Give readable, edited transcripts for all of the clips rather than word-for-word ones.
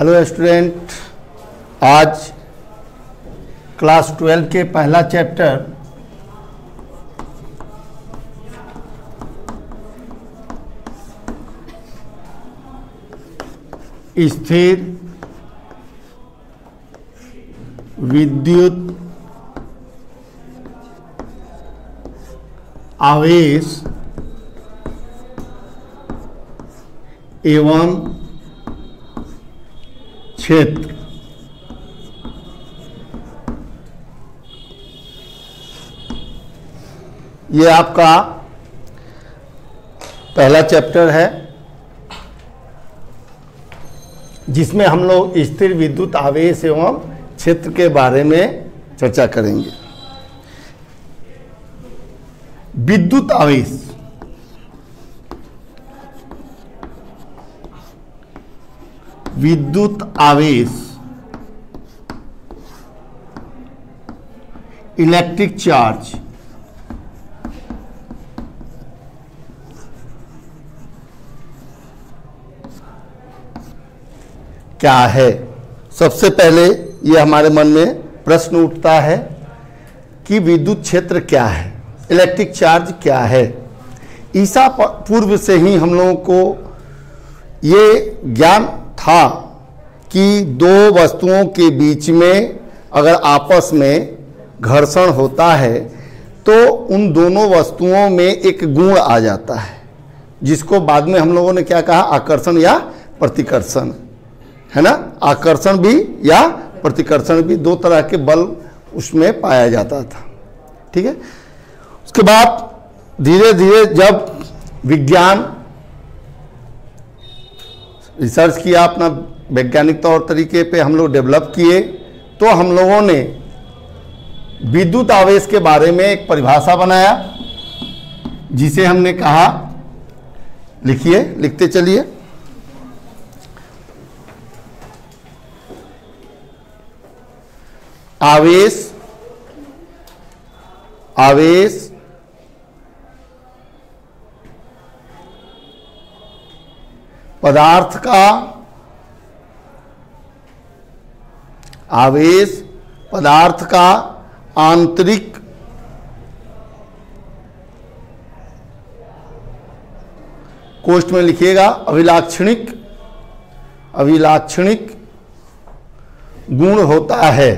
Hello student, आज class 12 के पहला चैप्टर स्थिर विद्युत आवेश एवं क्षेत्र ये आपका पहला चैप्टर है जिसमें हम लोग स्थिर विद्युत आवेश एवं क्षेत्र के बारे में चर्चा करेंगे। विद्युत आवेश इलेक्ट्रिक चार्ज क्या है। सबसे पहले ये हमारे मन में प्रश्न उठता है कि विद्युत क्षेत्र क्या है, इलेक्ट्रिक चार्ज क्या है। ईसा पूर्व से ही हम लोगों को ये ज्ञान था कि दो वस्तुओं के बीच में अगर आपस में घर्षण होता है तो उन दोनों वस्तुओं में एक गुण आ जाता है जिसको बाद में हम लोगों ने क्या कहा, आकर्षण या प्रतिकर्षण, है ना। आकर्षण भी या प्रतिकर्षण भी, दो तरह के बल उसमें पाया जाता था। ठीक है। उसके बाद धीरे धीरे जब विज्ञान रिसर्च किया, अपना वैज्ञानिक तौर तरीके पे हम लोग डेवलप किए, तो हम लोगों ने विद्युत आवेश के बारे में एक परिभाषा बनाया जिसे हमने कहा, लिखिए, लिखते चलिए, आवेश पदार्थ का आंतरिक कोष्ठ में लिखिएगा अभिलाक्षणिक गुण होता है।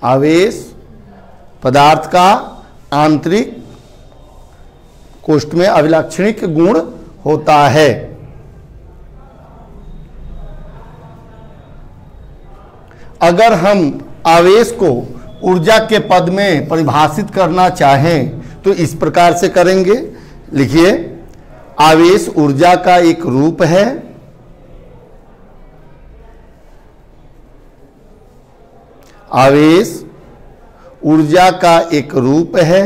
आवेश पदार्थ का आंतरिक कोष्ठ में अभिलाक्षणिक गुण होता है। अगर हम आवेश को ऊर्जा के पद में परिभाषित करना चाहें तो इस प्रकार से करेंगे। लिखिए, आवेश ऊर्जा का एक रूप है। आवेश ऊर्जा का एक रूप है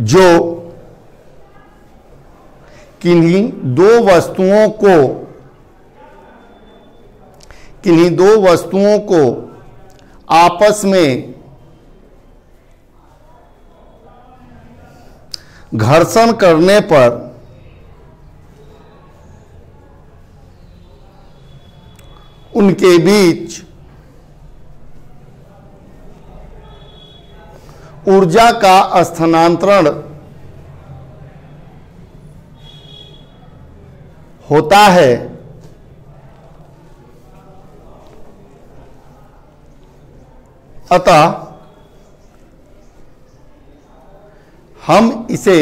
जो किन्हीं दो वस्तुओं को आपस में घर्षण करने पर उनके बीच ऊर्जा का स्थानांतरण होता है। अतः हम इसे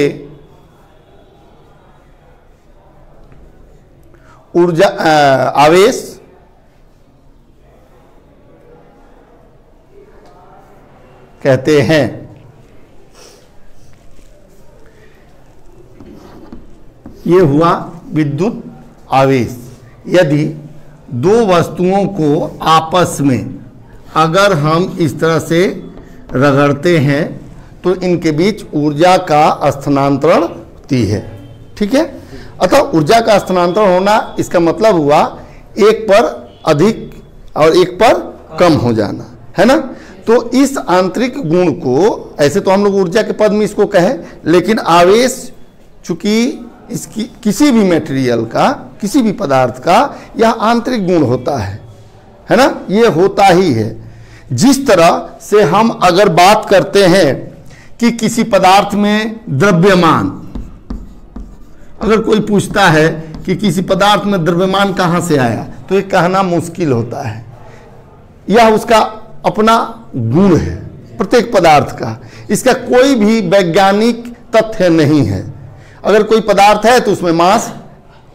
आवेश कहते हैं। ये हुआ विद्युत आवेश। यदि दो वस्तुओं को आपस में अगर हम इस तरह से रगड़ते हैं तो इनके बीच ऊर्जा का स्थानांतरण होती है। ठीक है। अतः ऊर्जा का स्थानांतरण होना इसका मतलब हुआ एक पर अधिक और एक पर कम हो जाना, है ना। तो इस आंतरिक गुण को, ऐसे तो हम लोग ऊर्जा के पद में इसको कहें, लेकिन आवेश चूंकि इसकी किसी भी मटेरियल का, किसी भी पदार्थ का यह आंतरिक गुण होता है ना, ये होता ही है। जिस तरह से हम अगर बात करते हैं कि किसी पदार्थ में द्रव्यमान, अगर कोई पूछता है कि किसी पदार्थ में द्रव्यमान कहाँ से आया, तो ये कहना मुश्किल होता है। यह उसका अपना गुण है प्रत्येक पदार्थ का, इसका कोई भी वैज्ञानिक तथ्य नहीं है। अगर कोई पदार्थ है तो उसमें मास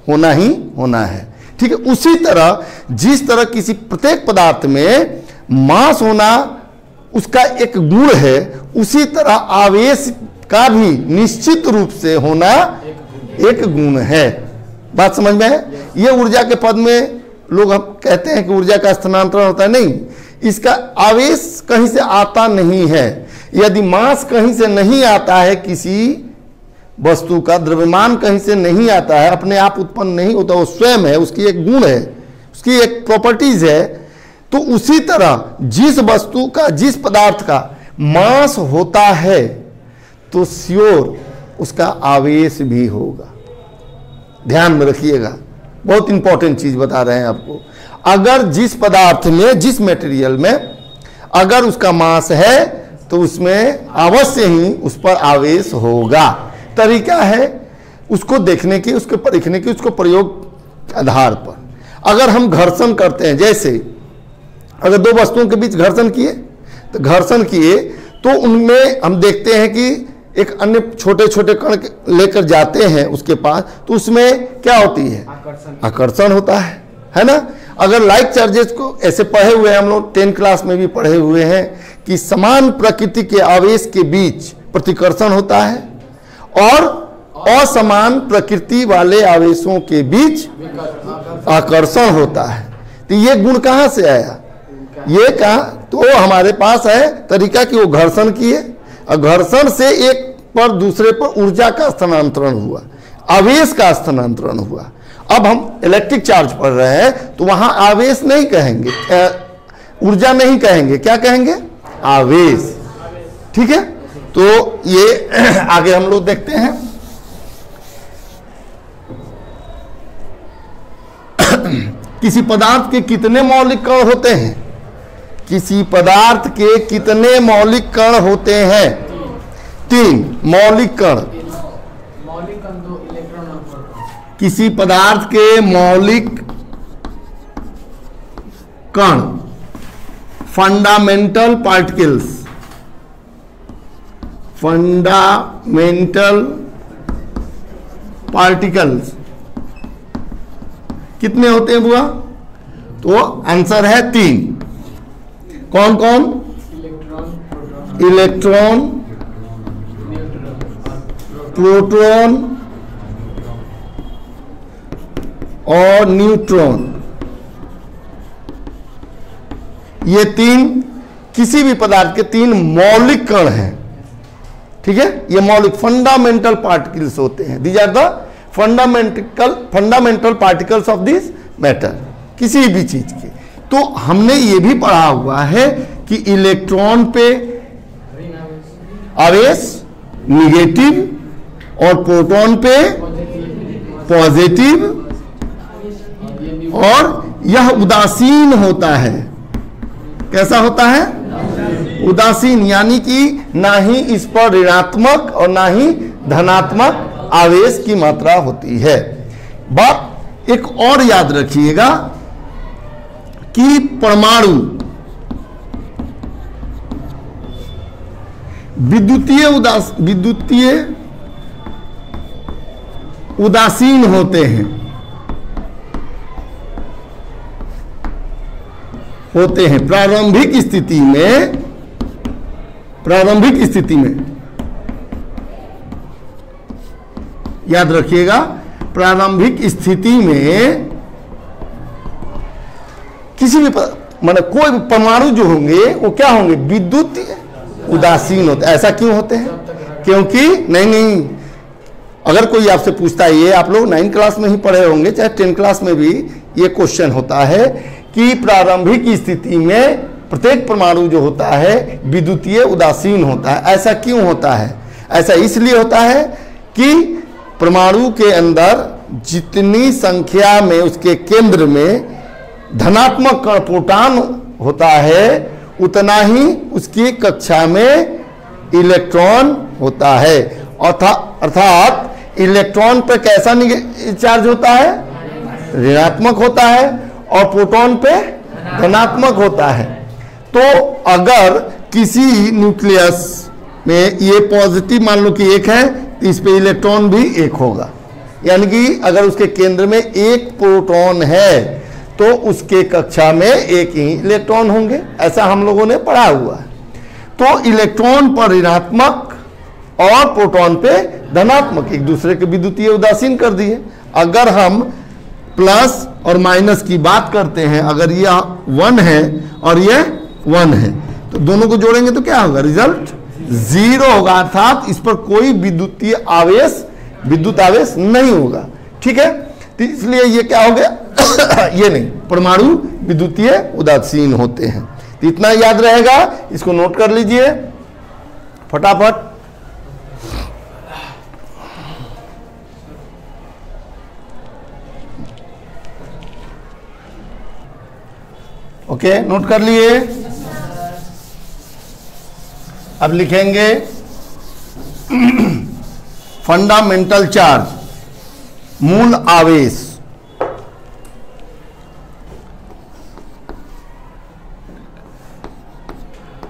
होना ही होना है, ठीक है। उसी तरह जिस तरह किसी प्रत्येक पदार्थ में मास होना उसका एक गुण है, उसी तरह आवेश का भी निश्चित रूप से होना एक गुण है। बात समझ में है? ये ऊर्जा के पद में लोग कहते हैं कि ऊर्जा का स्थानांतरण होता है, नहीं, इसका आवेश कहीं से आता नहीं है। यदि मास कहीं से नहीं आता है, किसी वस्तु का द्रव्यमान कहीं से नहीं आता है, अपने आप उत्पन्न नहीं होता, वो स्वयं है, उसकी एक गुण है, उसकी एक प्रॉपर्टीज है। तो उसी तरह जिस वस्तु का, जिस पदार्थ का मास होता है, तो श्योर उसका आवेश भी होगा। ध्यान में रखिएगा, बहुत इंपॉर्टेंट चीज बता रहे हैं आपको। अगर जिस पदार्थ में, जिस मटेरियल में अगर उसका मास है, तो उसमें अवश्य ही उस पर आवेश होगा। तरीका है उसको देखने की, उसको परखने की, उसको प्रयोग के आधार पर। अगर हम घर्षण करते हैं, जैसे अगर दो वस्तुओं के बीच घर्षण किए, तो घर्षण किए तो उनमें हम देखते हैं कि एक अन्य छोटे छोटे कण लेकर जाते हैं उसके पास, तो उसमें क्या होती है? आकर्षण होता है ना। अगर लाइक चार्जेस को ऐसे पढ़े हुए हैं हम लोग, 10 क्लास में भी पढ़े हुए हैं कि समान प्रकृति के आवेश के बीच प्रतिकर्षण होता है और असमान प्रकृति वाले आवेशों के बीच आकर्षण होता है। तो ये गुण कहाँ से आया? ये कहा तो हमारे पास है तरीका कि वो घर्षण किए और घर्षण से एक पर दूसरे पर ऊर्जा का स्थानांतरण हुआ, आवेश का स्थानांतरण हुआ। अब हम इलेक्ट्रिक चार्ज पढ़ रहे हैं तो वहां आवेश नहीं कहेंगे, ऊर्जा नहीं कहेंगे, क्या कहेंगे? आवेश। ठीक है, तो ये आगे हम लोग देखते हैं। किसी पदार्थ के कितने मौलिक कण होते हैं? किसी पदार्थ के कितने मौलिक कण होते हैं? 3 मौलिक कण। किसी पदार्थ के मौलिक कण, फंडामेंटल पार्टिकल्स, फंडामेंटल पार्टिकल्स कितने होते हैं बुआ? तो आंसर है 3। कौन कौन? इलेक्ट्रॉन, प्रोटॉन और न्यूट्रॉन। ये 3 किसी भी पदार्थ के 3 मौलिक कण हैं। ठीक है, ये मौलिक फंडामेंटल पार्टिकल्स होते हैं। These are the fundamental particles of this matter, किसी भी चीज के। तो हमने ये भी पढ़ा हुआ है कि इलेक्ट्रॉन पे आवेश निगेटिव और प्रोटॉन पे पॉजिटिव, और यह उदासीन होता है। कैसा होता है? उदासीन, यानी कि ना ही इस पर ऋणात्मक और ना ही धनात्मक आवेश की मात्रा होती है। बात एक और याद रखिएगा कि परमाणु विद्युतीय उदासीन होते हैं, प्रारंभिक स्थिति में याद रखिएगा। प्रारंभिक स्थिति में किसी भी माने कोई भी परमाणु जो होंगे वो क्या होंगे? विद्युत उदासीन होते। ऐसा क्यों होते हैं? क्योंकि नहीं, अगर कोई आपसे पूछता है, ये आप लोग 9 क्लास में ही पढ़े होंगे, चाहे 10 क्लास में भी ये क्वेश्चन होता है कि प्रारंभिक स्थिति में प्रत्येक परमाणु जो होता है विद्युतीय उदासीन होता है। ऐसा क्यों होता है? ऐसा इसलिए होता है कि परमाणु के अंदर जितनी संख्या में उसके केंद्र में धनात्मक कण प्रोटॉन होता है उतना ही उसकी कक्षा में इलेक्ट्रॉन होता है। अर्थात इलेक्ट्रॉन पर कैसा चार्ज होता है? ऋणात्मक होता है, और प्रोटॉन पे धनात्मक होता है। तो अगर किसी न्यूक्लियस में ये पॉजिटिव मान लो कि 1 है तो इस पे इलेक्ट्रॉन भी 1 होगा, यानी कि अगर उसके केंद्र में 1 प्रोटॉन है तो उसके कक्षा में 1 ही इलेक्ट्रॉन होंगे। ऐसा हम लोगों ने पढ़ा हुआ है। तो इलेक्ट्रॉन पर ऋणात्मक और प्रोटॉन पे धनात्मक एक दूसरे के विद्युतीय उदासीन कर दिए। अगर हम प्लस और माइनस की बात करते हैं, अगर यह 1 है और यह 1 है तो दोनों को जोड़ेंगे तो क्या होगा? रिजल्ट 0 होगा, अर्थात इस पर कोई विद्युत आवेश नहीं होगा। ठीक है, तो इसलिए ये क्या हो गया? ये नहीं, परमाणु विद्युतीय उदासीन होते हैं। तो इतना याद रहेगा, इसको नोट कर लीजिए फटाफट। ओके, नोट कर लिए। अब लिखेंगे फंडामेंटल चार्ज, मूल आवेश।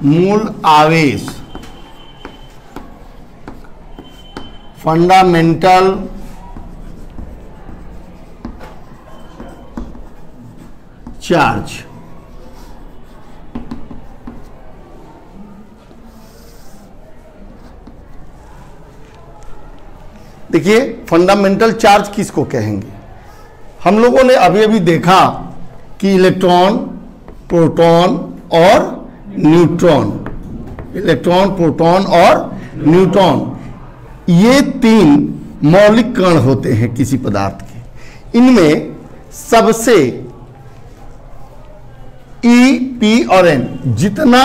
मूल आवेश, फंडामेंटल चार्ज। देखिए, फंडामेंटल चार्ज किसको कहेंगे? हम लोगों ने अभी अभी देखा कि इलेक्ट्रॉन, प्रोटॉन और न्यूट्रॉन, इलेक्ट्रॉन, प्रोटॉन और न्यूट्रॉन, ये 3 मौलिक कण होते हैं किसी पदार्थ के। इनमें सबसे ई, पी और एन जितना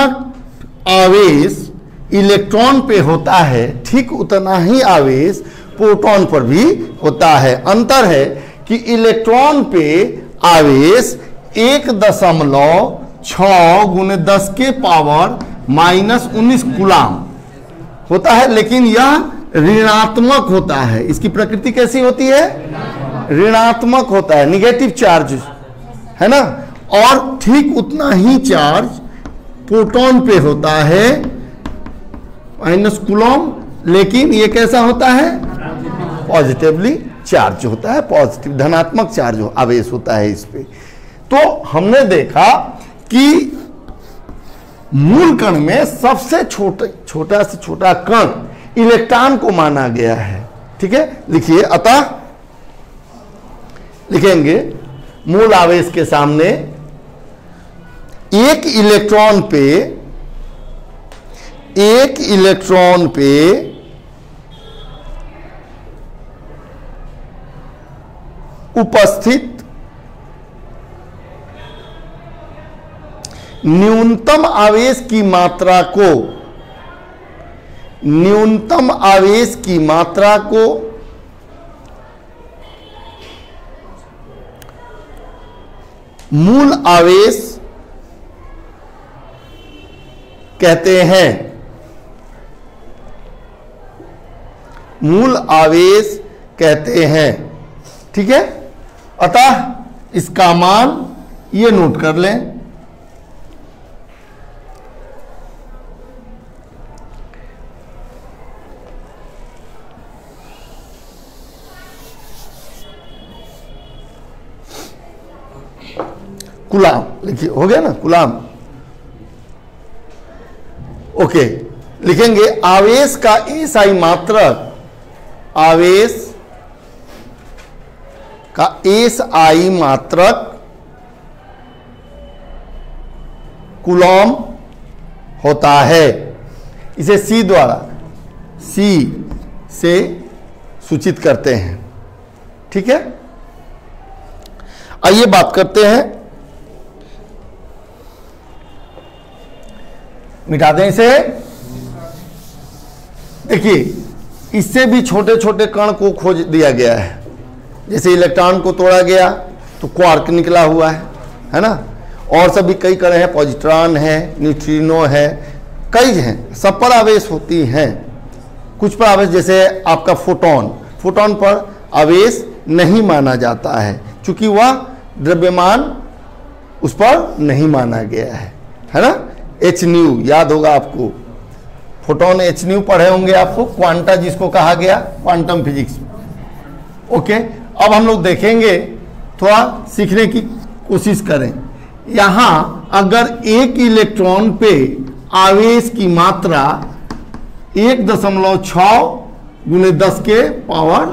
आवेश इलेक्ट्रॉन पे होता है ठीक उतना ही आवेश प्रोटॉन पर भी होता है। अंतर है कि इलेक्ट्रॉन पे आवेश 1.6 × 10 के पावर -19 कूलाम होता है, लेकिन यह ऋणात्मक होता है। इसकी प्रकृति कैसी होती है? ऋणात्मक होता है, निगेटिव चार्ज है ना। और ठीक उतना ही चार्ज प्रोटॉन पे होता है -19 कूलम, लेकिन ये कैसा होता है? पॉजिटिवली चार्ज होता है, पॉजिटिव धनात्मक चार्ज आवेश होता है इस पे। तो हमने देखा कि मूल कण में सबसे छोटा से छोटा कण इलेक्ट्रॉन को माना गया है। ठीक है, लिखिए। अतः लिखेंगे मूल आवेश के सामने एक इलेक्ट्रॉन पे उपस्थित न्यूनतम आवेश की मात्रा को मूल आवेश कहते हैं। मूल आवेश कहते हैं। ठीक है, अतः इसका मान ये नोट कर लें। कूलाम लिखिए, हो गया ना कूलाम। ओके, लिखेंगे आवेश का एसआई मात्रक, आवेश का एसआई मात्रक कूलॉम होता है। इसे सी द्वारा, सी से सूचित करते हैं। ठीक है, आइए बात करते हैं मिटा दें इसे। देखिए इससे भी छोटे छोटे कण को खोज दिया गया है। जैसे इलेक्ट्रॉन को तोड़ा गया तो क्वार्क निकला हुआ है ना। और सभी कई कण हैं, पॉजिट्रॉन है, न्यूट्रिनो है, कई हैं, सब पर आवेश होती हैं। कुछ पर आवेश, जैसे आपका फोटोन, फोटोन पर आवेश नहीं माना जाता है क्योंकि वह द्रव्यमान उस पर नहीं माना गया है ना। एच न्यू याद होगा आपको, फोटोन एच न्यू पढ़े होंगे आपको, क्वांटा जिसको कहा गया क्वांटम फिजिक्स में। ओके, अब हम लोग देखेंगे, थोड़ा सीखने की कोशिश करें। यहाँ अगर एक इलेक्ट्रॉन पे आवेश की मात्रा 1.6 गुने 10 के पावर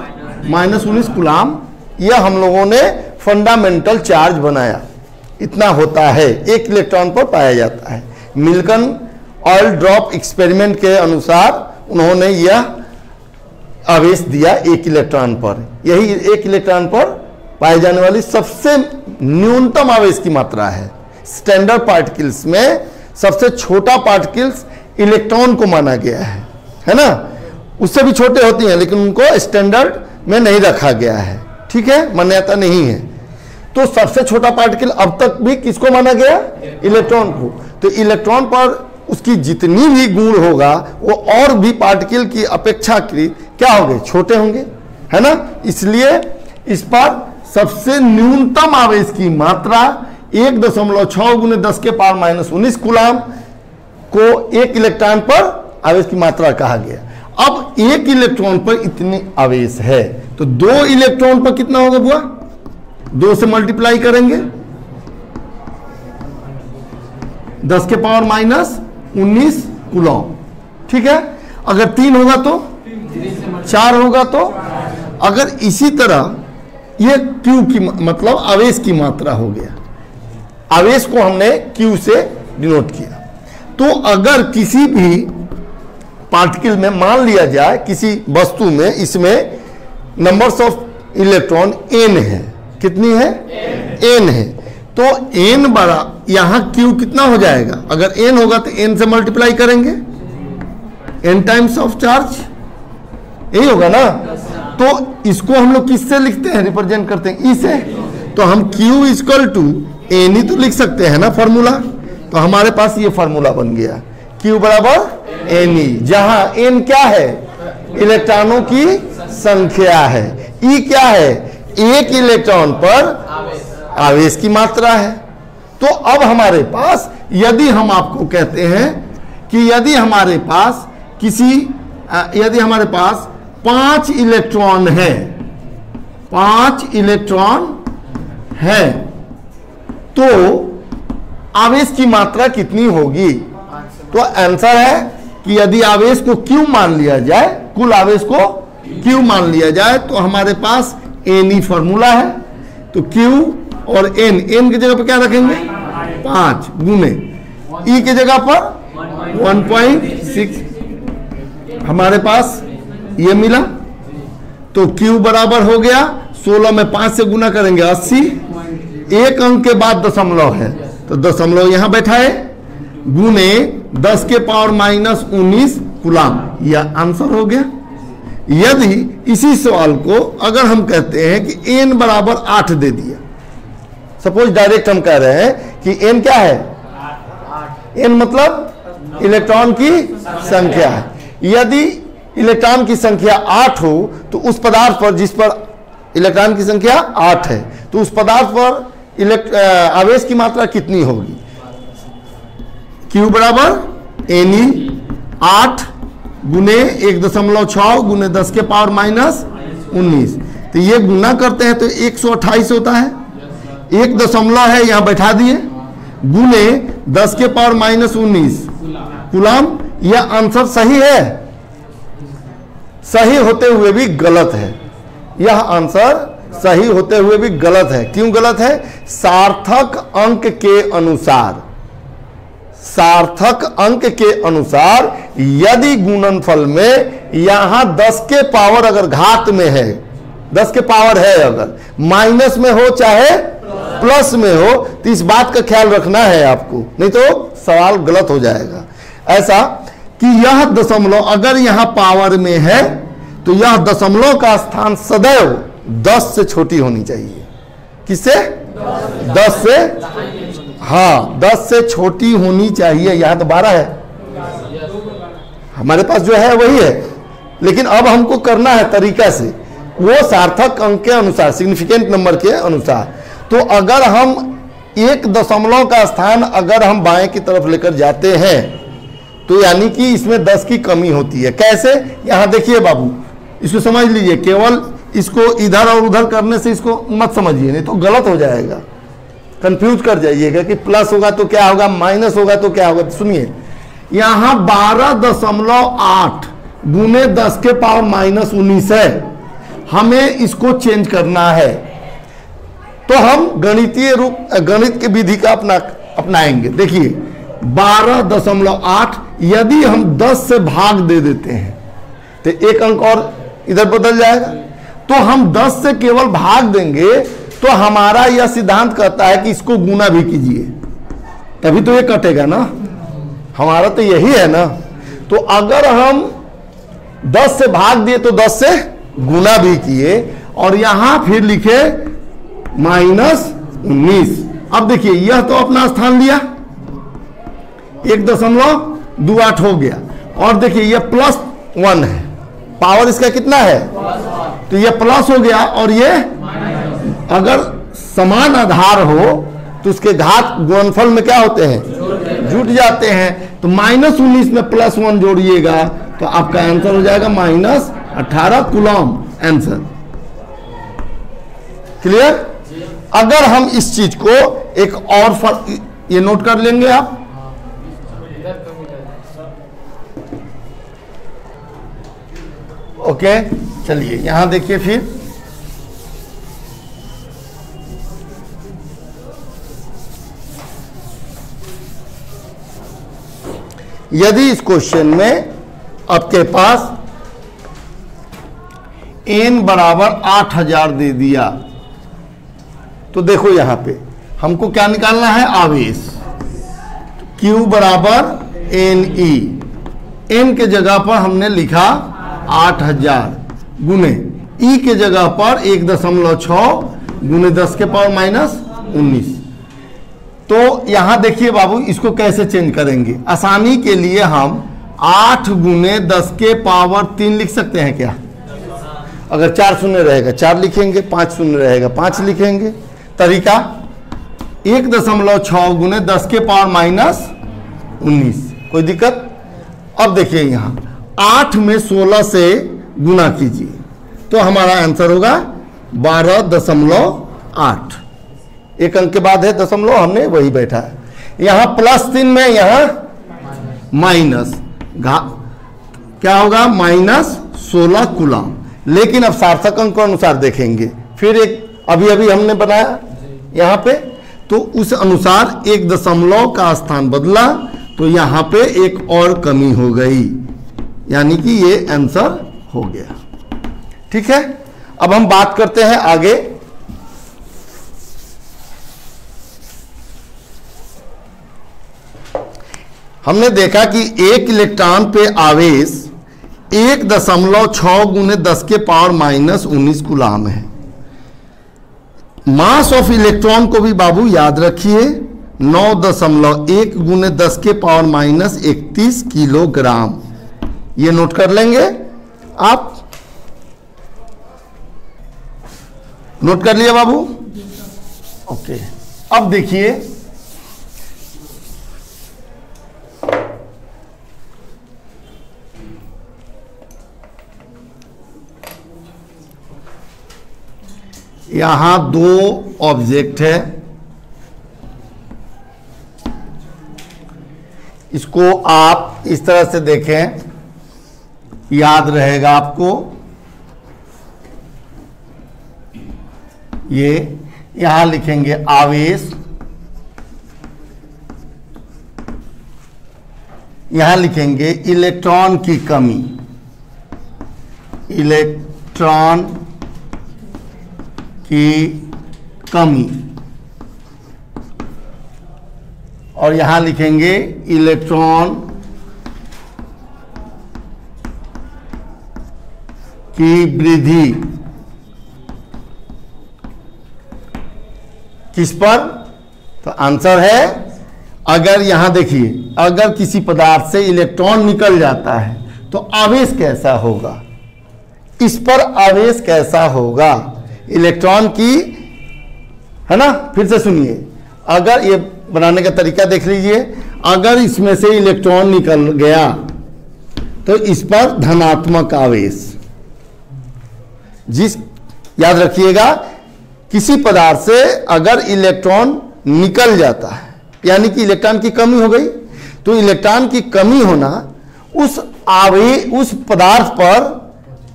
-19 कूलाम, यह हम लोगों ने फंडामेंटल चार्ज बनाया, इतना होता है, एक इलेक्ट्रॉन पर पाया जाता है। मिल्कन ऑयल ड्रॉप एक्सपेरिमेंट के अनुसार उन्होंने यह आवेश दिया एक इलेक्ट्रॉन पर। यही एक इलेक्ट्रॉन पर पाए जाने वाली सबसे न्यूनतम आवेश की मात्रा है। स्टैंडर्ड पार्टिकल्स में सबसे छोटा पार्टिकल्स इलेक्ट्रॉन को माना गया है ना। उससे भी छोटे होती हैं लेकिन उनको स्टैंडर्ड में नहीं रखा गया है, ठीक है, मान्यता नहीं है। तो सबसे छोटा पार्टिकल अब तक भी किसको माना गया? इलेक्ट्रॉन को। तो इलेक्ट्रॉन पर उसकी जितनी भी गुण होगा वो और भी पार्टिकल की अपेक्षाकृत क्या होंगे? छोटे होंगे, है ना। इसलिए इस पर सबसे न्यूनतम आवेश की मात्रा 1.6 गुने 10 के पावर -19 कूलाम को एक इलेक्ट्रॉन पर आवेश की मात्रा कहा गया। अब एक इलेक्ट्रॉन पर इतनी आवेश है तो 2 इलेक्ट्रॉन पर कितना होगा बुआ? 2 से मल्टीप्लाई करेंगे, 10 के पावर -19 कूलॉम, ठीक है। अगर 3 होगा तो 4 होगा तो, अगर इसी तरह ये Q की मतलब आवेश की मात्रा हो गया। आवेश को हमने Q से डिनोट किया। तो अगर किसी भी पार्टिकल में मान लिया जाए, किसी वस्तु में, इसमें नंबर्स ऑफ इलेक्ट्रॉन n है, कितनी है? n है। तो n बड़ा, यहां Q कितना हो जाएगा? अगर n होगा तो n से मल्टीप्लाई करेंगे, n टाइम्स ऑफ चार्ज, यही होगा ना। तो इसको हम लोग किससे लिखते हैं, रिप्रेजेंट करते हैं? ई से। तो हम Q = n ही तो लिख सकते हैं ना फॉर्मूला। तो हमारे पास ये फॉर्मूला बन गया, Q = Ne, जहां n क्या है? इलेक्ट्रॉनों की संख्या है, E क्या है? एक इलेक्ट्रॉन पर आवेश की मात्रा है। तो अब हमारे पास, यदि हम आपको कहते हैं कि यदि हमारे पास 5 इलेक्ट्रॉन है, 5 इलेक्ट्रॉन है, तो आवेश की मात्रा कितनी होगी? तो आंसर है कि यदि आवेश को Q मान लिया जाए, कुल आवेश को Q मान लिया जाए, तो हमारे पास Ne फॉर्मूला है। तो Q और n की जगह पर क्या रखेंगे? 5 गुने E की जगह पर 1.6, हमारे पास ये मिला। तो Q बराबर हो गया, 16 में 5 से गुना करेंगे 80, एक अंक के बाद दशमलव है तो दशमलव यहां बैठाए, गुने 10 के पावर -19 कूलाम, यह आंसर हो गया। यदि इसी सवाल को अगर हम कहते हैं कि n बराबर 8 दे दिया, सपोज डायरेक्ट हम कह रहे हैं कि n क्या है? n मतलब इलेक्ट्रॉन की संख्या है। यदि इलेक्ट्रॉन की संख्या 8 हो तो उस पदार्थ पर, जिस पर इलेक्ट्रॉन की संख्या 8 है, तो उस पदार्थ पर आवेश की मात्रा कितनी होगी? Q = Ne 8 गुने 1.6 गुने 10 के पावर -19। तो ये गुना करते हैं तो 128 होता है, एक दशमलव है यहां बैठा दिए, गुने 10 के पावर -19 कूलाम। यह आंसर सही है, सही होते हुए भी गलत है। यह आंसर सही होते हुए भी गलत है। क्यों गलत है? सार्थक अंक के अनुसार, सार्थक अंक के अनुसार यदि गुणनफल में यहां 10 के पावर अगर घात में है, 10 के पावर है, अगर माइनस में हो चाहे प्लस में हो, तो इस बात का ख्याल रखना है आपको, नहीं तो सवाल गलत हो जाएगा। ऐसा कि यह दशमलव अगर यहां पावर में है तो यह दशमलव का स्थान सदैव 10 से छोटी होनी चाहिए। किससे? 10 से, हाँ 10 से छोटी होनी चाहिए। यहां तो 12 है, हमारे पास जो है वही है, लेकिन अब हमको करना है तरीका से, वो सार्थक अंक के अनुसार, सिग्निफिकेंट नंबर के अनुसार। तो अगर हम एक दशमलव का स्थान अगर हम बाएं की तरफ लेकर जाते हैं तो यानी कि इसमें 10 की कमी होती है। कैसे? यहां देखिए बाबू, इसको समझ लीजिए, केवल इसको इधर और उधर करने से इसको मत समझिए, नहीं तो गलत हो जाएगा, कंफ्यूज कर जाइएगा कि प्लस होगा तो क्या होगा, माइनस होगा तो क्या होगा। सुनिए, यहां 12.8 गुने 10 के पावर माइनस 19 है, हमें इसको चेंज करना है। तो हम गणितीय रूप, गणित की विधि का अपनाएंगे। देखिए 12.8 यदि हम 10 से भाग दे देते हैं तो एक अंक और इधर बदल जाएगा। तो हम 10 से केवल भाग देंगे तो हमारा यह सिद्धांत कहता है कि इसको गुना भी कीजिए, तभी तो ये कटेगा ना, हमारा तो यही है ना। तो अगर हम 10 से भाग दिए तो 10 से गुना भी किए और यहां फिर लिखे -19। अब देखिए यह तो अपना स्थान लिया, 1.28 हो गया, और देखिए यह +1 है, पावर इसका कितना है, तो यह प्लस हो गया, और ये अगर समान आधार हो तो उसके घात गुणनफल में क्या होते हैं, जुट जाते हैं। तो -19 में +1 जोड़िएगा तो आपका आंसर हो जाएगा -18 कूलम आंसर। क्लियर? अगर हम इस चीज को एक और फर्क, ये नोट कर लेंगे आप, ओके। चलिए यहां देखिए, फिर यदि इस क्वेश्चन में आपके पास n बराबर 8000 दे दिया तो देखो यहां पे हमको क्या निकालना है, आवेश। Q बराबर NE, n के जगह पर हमने लिखा 8000 गुने E के जगह पर 1.6 गुने 10 के पावर -19। तो यहां देखिए बाबू, इसको कैसे चेंज करेंगे। आसानी के लिए हम 8 गुने 10 के पावर 3 लिख सकते हैं क्या? अगर 4 शून्य रहेगा 4 लिखेंगे, 5 शून्य रहेगा 5 लिखेंगे। तरीका 1.6 गुने 10 के पावर -19, कोई दिक्कत? अब देखिए यहां 8 में 16 से गुना कीजिए तो हमारा आंसर होगा 12.8। एक अंक के बाद है दशमलव, हमने वही बैठा है। यहां +3 में यहां माइनस, क्या होगा, -16 कूलम। लेकिन अब सार्थक अंक के अनुसार देखेंगे, फिर एक अभी हमने बनाया यहां पे, तो उस अनुसार एक दशमलव का स्थान बदला तो यहां पे एक और कमी हो गई, यानी कि ये आंसर हो गया। ठीक है, अब हम बात करते हैं आगे। हमने देखा कि एक इलेक्ट्रॉन पे आवेश 1.6 गुने 10 के पावर -19 कूलम है। मास ऑफ इलेक्ट्रॉन को भी बाबू याद रखिए, 9.1 गुने 10 के पावर -31 किलोग्राम। ये नोट कर लेंगे आप, नोट कर लिया बाबू? ओके। अब देखिए यहां 2 ऑब्जेक्ट है, इसको आप इस तरह से देखें, याद रहेगा आपको। ये यहां लिखेंगे आवेश, यहां लिखेंगे इलेक्ट्रॉन की कमी, इलेक्ट्रॉन की कमी, और यहां लिखेंगे इलेक्ट्रॉन की वृद्धि किस पर? तो आंसर है, अगर यहां देखिए, अगर किसी पदार्थ से इलेक्ट्रॉन निकल जाता है तो आवेश कैसा होगा, इस पर आवेश कैसा होगा, इलेक्ट्रॉन की, है ना। फिर से सुनिए, अगर ये बनाने का तरीका देख लीजिए, अगर इसमें से इलेक्ट्रॉन निकल गया तो इस पर धनात्मक आवेश, याद रखिएगा, किसी पदार्थ से अगर इलेक्ट्रॉन निकल जाता है यानी कि इलेक्ट्रॉन की कमी हो गई, तो इलेक्ट्रॉन की कमी होना उस पदार्थ पर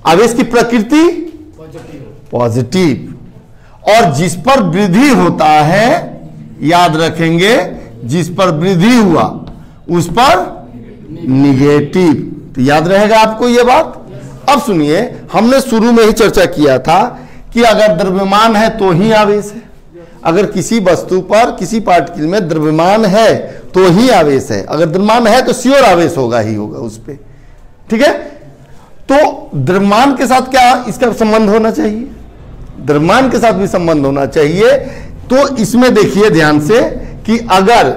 आवेश की प्रकृति पॉजिटिव, और जिस पर वृद्धि होता है, याद रखेंगे, जिस पर वृद्धि हुआ उस पर निगेटिव। तो याद रहेगा आपको यह बात। अब सुनिए, हमने शुरू में ही चर्चा किया था कि अगर द्रव्यमान है तो ही आवेश है, अगर किसी वस्तु पर, किसी पार्टिकल में द्रव्यमान है तो ही आवेश है, अगर द्रव्यमान है तो श्योर आवेश होगा ही होगा उस पर, ठीक है। तो द्रव्यमान के साथ क्या इसका संबंध होना चाहिए? द्रव्यमान के साथ भी संबंध होना चाहिए। तो इसमें देखिए ध्यान से कि अगर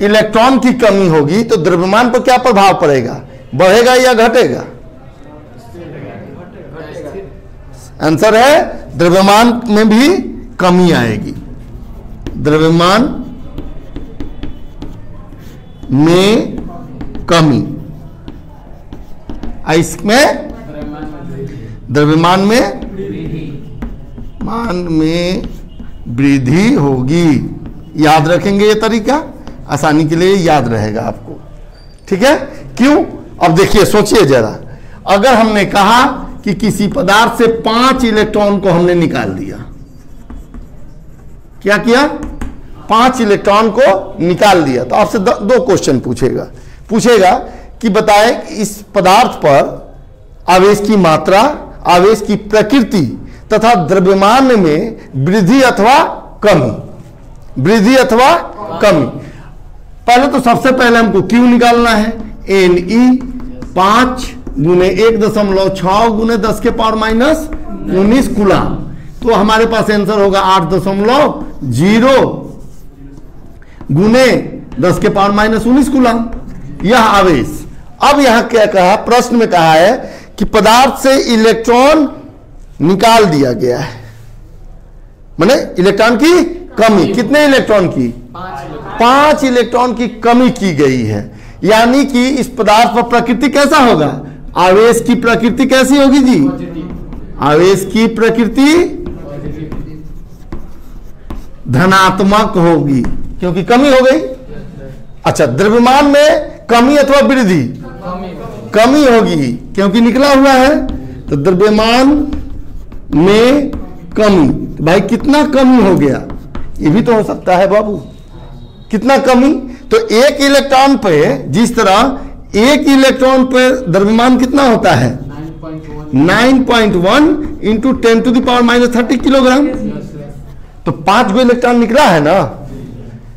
इलेक्ट्रॉन की कमी होगी तो द्रव्यमान पर क्या प्रभाव पड़ेगा, बढ़ेगा या घटेगा? आंसर है, द्रव्यमान में भी कमी आएगी, द्रव्यमान में कमी, इसमें द्रव्यमान में वृद्धि होगी। याद रखेंगे ये तरीका, आसानी के लिए याद रहेगा आपको, ठीक है। क्यों? अब देखिए, सोचिए जरा, अगर हमने कहा कि किसी पदार्थ से 5 इलेक्ट्रॉन को हमने निकाल दिया, क्या किया? 5 इलेक्ट्रॉन को निकाल दिया, तो आपसे दो क्वेश्चन पूछेगा कि बताएं इस पदार्थ पर आवेश की मात्रा, आवेश की प्रकृति तथा द्रव्यमान में वृद्धि अथवा कमी, वृद्धि अथवा कमी। पहले तो सबसे पहले हमको क्यू निकालना है, Ne 5 गुने 1.6 गुने 10 के पावर माइनस 19 कूलम, तो हमारे पास आंसर होगा 8.0 गुने 10 के पावर माइनस 19 कूलम, यह आवेश। अब यहां क्या कहा, प्रश्न में कहा है कि पदार्थ से इलेक्ट्रॉन निकाल दिया गया है, माने इलेक्ट्रॉन की कमी, कितने इलेक्ट्रॉन की? 5 इलेक्ट्रॉन की कमी की गई है, यानी कि इस पदार्थ पर प्रकृति कैसा होगा, आवेश की प्रकृति कैसी होगी जी? आवेश की प्रकृति धनात्मक होगी, क्योंकि कमी हो गई। अच्छा, द्रव्यमान में कमी अथवा वृद्धि? कमी होगी, क्योंकि निकला हुआ है, तो द्रव्यमान में कमी। तो भाई कितना कमी हो गया, ये भी तो हो सकता है बाबू, कितना कमी? तो एक इलेक्ट्रॉन पे, जिस तरह एक इलेक्ट्रॉन पे द्रव्यमान कितना होता है? 9.1 इंटू 10⁻³ किलोग्राम, तो 5 गो इलेक्ट्रॉन निकला है ना,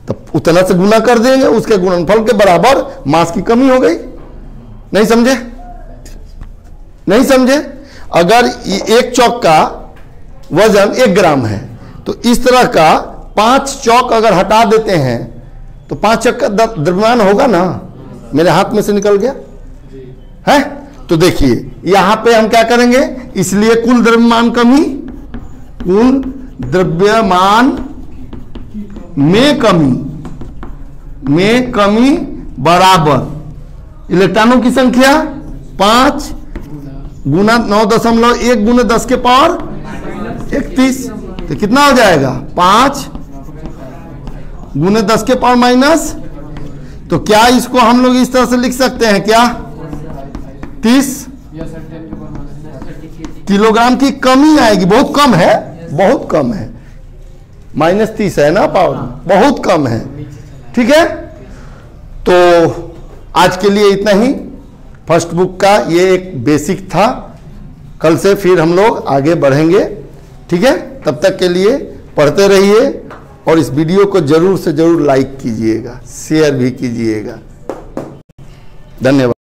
तो उतना से गुना कर देंगे, उसके गुणनफल के बराबर मास की कमी हो गई। नहीं समझे? नहीं समझे? अगर एक चौक का वजन 1 ग्राम है, तो इस तरह का 5 चौक अगर हटा देते हैं तो 5 चौक का द्रव्यमान होगा ना, मेरे हाथ में से निकल गया है। तो देखिए यहां पे हम क्या करेंगे, इसलिए कुल द्रव्यमान कमी, कुल द्रव्यमान में कमी बराबर इलेक्ट्रॉनों की संख्या 5 गुना 9.1 गुने 10 के पावर 31, तो कितना हो जाएगा? 5 गुने 10 के पावर माइनस, तो क्या इसको हम लोग इस तरह से लिख सकते हैं क्या? 30 किलोग्राम की कमी आएगी, बहुत कम है, बहुत कम है, -30 है ना पावर, बहुत कम है, ठीक है। तो आज के लिए इतना ही, फर्स्ट बुक का ये एक बेसिक था, कल से फिर हम लोग आगे बढ़ेंगे, ठीक है। तब तक के लिए पढ़ते रहिए और इस वीडियो को जरूर से जरूर लाइक कीजिएगा, शेयर भी कीजिएगा। धन्यवाद।